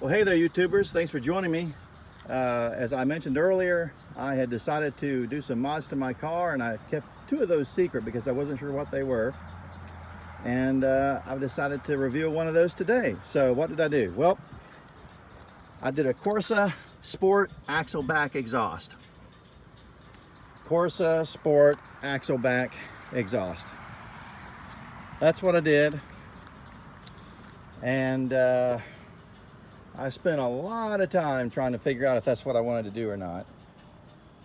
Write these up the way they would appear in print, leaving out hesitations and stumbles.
Well, hey there, YouTubers. Thanks for joining me. As I mentioned earlier, I had decided to do some mods to my car, and I kept two of those secret because I wasn't sure what they were. And I've decided to reveal one of those today. So what did I do? Well, I did a Corsa Sport axle back exhaust. Corsa Sport axle back exhaust. That's what I did. And I spent a lot of time trying to figure out if that's what I wanted to do or not.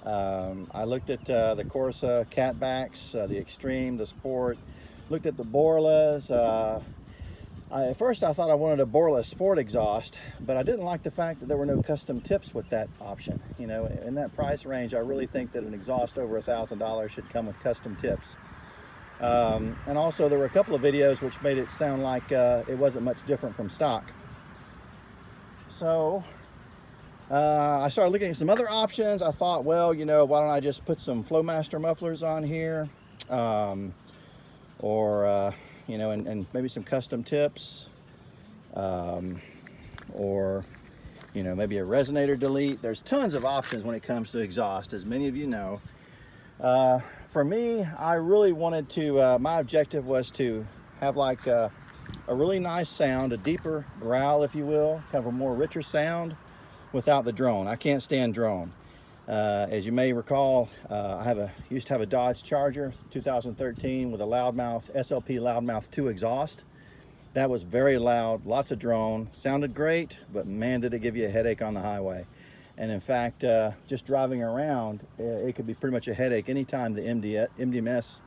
I looked at the Corsa catbacks, the Extreme, the Sport, looked at the Borlas. At first I thought I wanted a Borla Sport exhaust, but I didn't like the fact that there were no custom tips with that option. You know, in that price range, I really think that an exhaust over $1,000 should come with custom tips. And also there were a couple of videos which made it sound like it wasn't much different from stock. So I started looking at some other options. I thought, well, you know, why don't I just put some Flowmaster mufflers on here, you know, and maybe some custom tips, or, you know, maybe a resonator delete. There's tons of options when it comes to exhaust, as many of you know. For me, I really wanted to, my objective was to have like a really nice sound, a deeper growl, if you will, kind of a more richer sound without the drone. I can't stand drone. As you may recall, I used to have a Dodge Charger 2013 with a loudmouth, SLP loudmouth 2 exhaust. That was very loud, lots of drone, sounded great, but man, did it give you a headache on the highway. And in fact, just driving around, it could be pretty much a headache anytime the MDS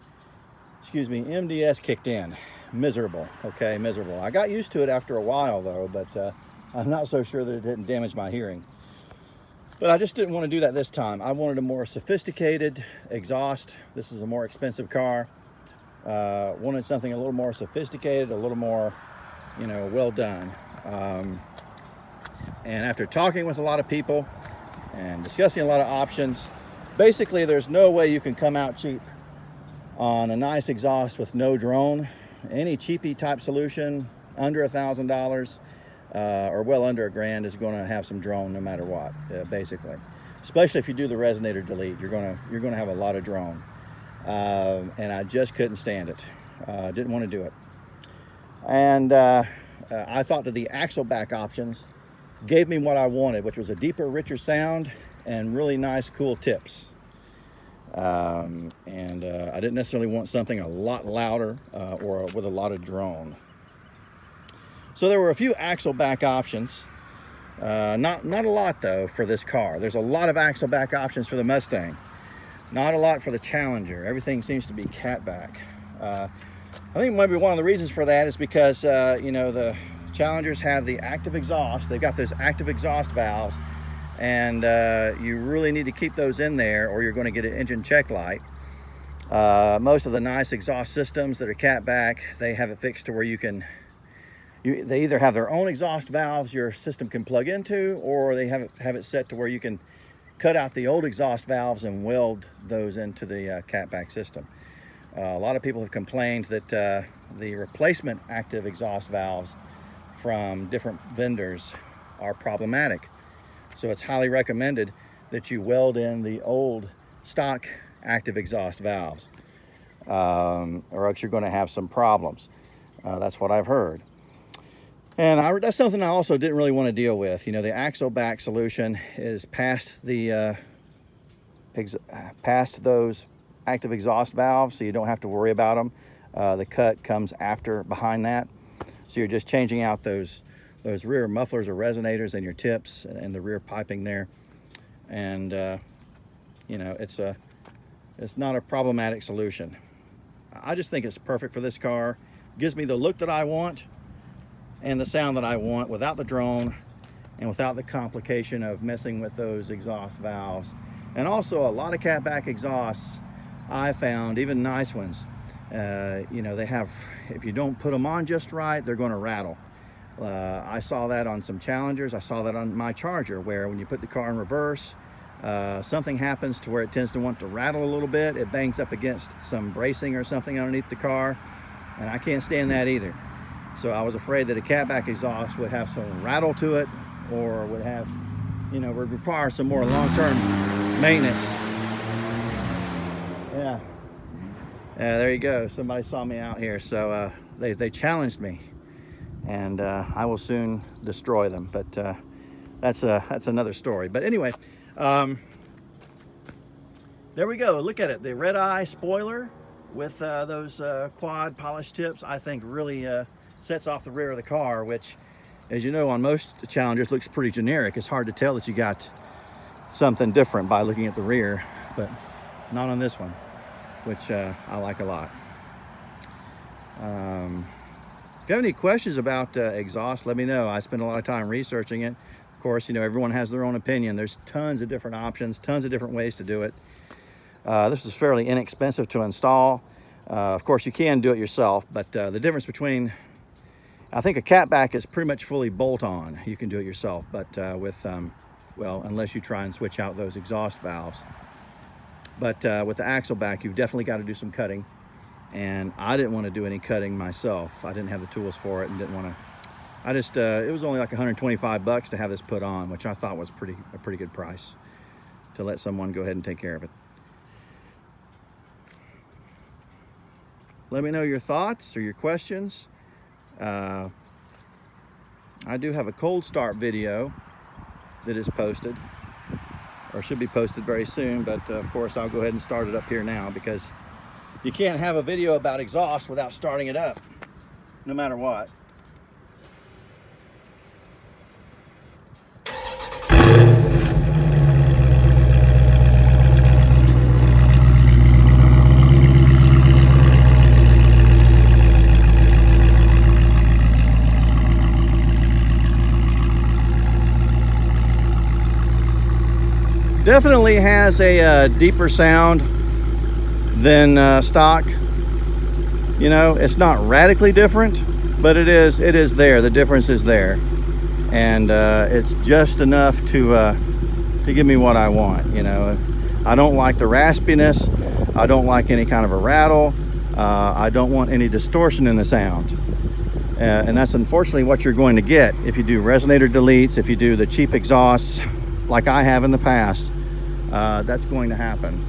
kicked in. Miserable, okay, miserable. I got used to it after a while though, but I'm not so sure that it didn't damage my hearing. But I just didn't want to do that this time. I wanted a more sophisticated exhaust. This is a more expensive car. Wanted something a little more sophisticated, a little more, you know, well done. And after talking with a lot of people and discussing a lot of options, basically there's no way you can come out cheap on a nice exhaust with no drone. Any cheapy type solution under $1,000 or well under $1,000 is going to have some drone no matter what, basically. Especially if you do the resonator delete, you're going to have a lot of drone. And I just couldn't stand it. Didn't want to do it. And I thought that the axle back options gave me what I wanted, which was a deeper, richer sound and really nice, cool tips. I didn't necessarily want something a lot louder or with a lot of drone. So there were a few axle back options. Not a lot though for this car. There's a lot of axle back options for the Mustang. Not a lot for the Challenger. Everything seems to be catback. I think maybe one of the reasons for that is because you know, the Challengers have the active exhaust. They've got those active exhaust valves, and you really need to keep those in there or you're going to get an engine check light. Most of the nice exhaust systems that are catback, they have it fixed to where they either have their own exhaust valves your system can plug into, or they have it set to where you can cut out the old exhaust valves and weld those into the catback system. A lot of people have complained that the replacement active exhaust valves from different vendors are problematic. So it's highly recommended that you weld in the old stock active exhaust valves, or else you're going to have some problems. That's what I've heard. And that's something I also didn't really want to deal with. You know, the axle back solution is past those active exhaust valves, so you don't have to worry about them. The cut comes behind that. So you're just changing out those rear mufflers or resonators and your tips and the rear piping there. And you know, it's not a problematic solution. I just think it's perfect for this car. Gives me the look that I want and the sound that I want without the drone and without the complication of messing with those exhaust valves. And also a lot of catback exhausts I found, even nice ones, you know, if you don't put them on just right, they're going to rattle. I saw that on some Challengers. I saw that on my Charger, where when you put the car in reverse, something happens to where it tends to want to rattle a little bit. It bangs up against some bracing or something underneath the car, and I can't stand that either. So I was afraid that a catback exhaust would have some rattle to it or would have, you know, would require some more long-term maintenance. Yeah. Yeah, there you go. Somebody saw me out here, so they challenged me, and I will soon destroy them. But that's another story. But anyway, there we go. Look at it. The red eye spoiler with those quad polished tips, I think really sets off the rear of the car, which, as you know, on most Challengers looks pretty generic. It's hard to tell that you got something different by looking at the rear, but not on this one, which I like a lot. If you have any questions about exhaust, let me know. I spend a lot of time researching it. Of course, you know, everyone has their own opinion. There's tons of different options, tons of different ways to do it. This is fairly inexpensive to install. Of course, you can do it yourself, but the difference between, I think a catback is pretty much fully bolt-on. You can do it yourself, but well, unless you try and switch out those exhaust valves. But with the axle back, you've definitely got to do some cutting. And I didn't want to do any cutting myself. I didn't have the tools for it and didn't want to. I just, it was only like 125 bucks to have this put on, which I thought was a pretty good price to let someone go ahead and take care of it. Let me know your thoughts or your questions. I do have a cold start video that is posted, or should be posted very soon, but of course I'll go ahead and start it up here now, because you can't have a video about exhaust without starting it up, no matter what. Definitely has a deeper sound than stock. You know, it's not radically different, but it is there. The difference is there, and it's just enough to give me what I want. You know, I don't like the raspiness. I don't like any kind of a rattle. I don't want any distortion in the sound, and that's unfortunately what you're going to get if you do resonator deletes, if you do the cheap exhausts like I have in the past. That's going to happen,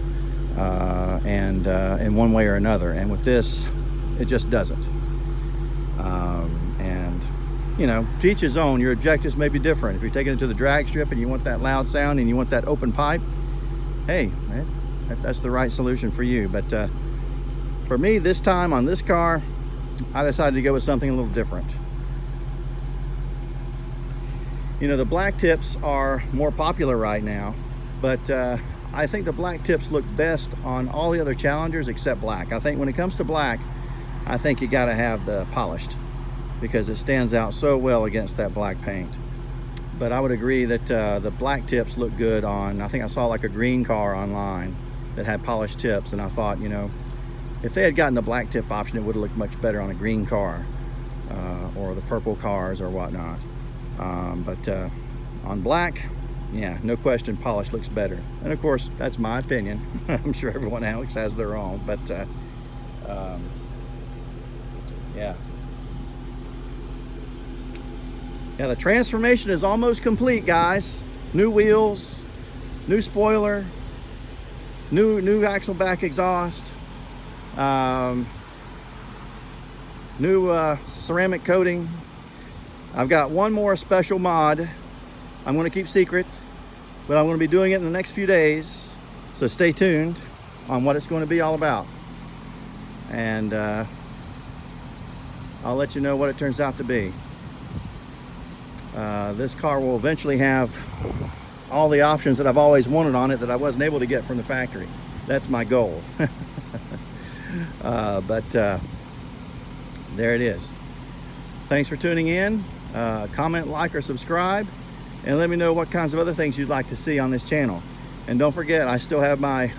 and in one way or another. And with this, it just doesn't. And you know, to each his own. Your objectives may be different. If you're taking it to the drag strip and you want that loud sound and you want that open pipe, hey, that's the right solution for you. But for me, this time on this car, I decided to go with something a little different. You know, the black tips are more popular right now, but I think the black tips look best on all the other Challengers except black. I think when it comes to black, I think you got to have the polished, because it stands out so well against that black paint. But I would agree that the black tips look good on, I think I saw like a green car online that had polished tips, and I thought, you know, if they had gotten the black tip option, it would have looked much better on a green car or the purple cars or whatnot. But on black, yeah, no question, polished looks better. And of course, that's my opinion. I'm sure everyone else has their own, but yeah. Yeah, the transformation is almost complete, guys. New wheels, new spoiler, new axle back exhaust, new ceramic coating. I've got one more special mod I'm going to keep secret, but I'm going to be doing it in the next few days, so stay tuned on what it's going to be all about, and I'll let you know what it turns out to be. This car will eventually have all the options that I've always wanted on it that I wasn't able to get from the factory. That's my goal. But there it is. Thanks for tuning in. Comment, like, or subscribe, and let me know what kinds of other things you'd like to see on this channel. And don't forget, I still have my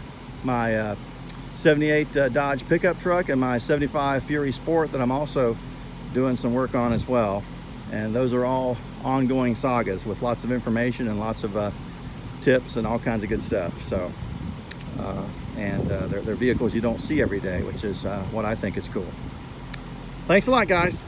78 Dodge pickup truck and my 75 Fury Sport that I'm also doing some work on as well. And those are all ongoing sagas with lots of information and lots of tips and all kinds of good stuff. So, they're vehicles you don't see every day, which is what I think is cool. Thanks a lot, guys.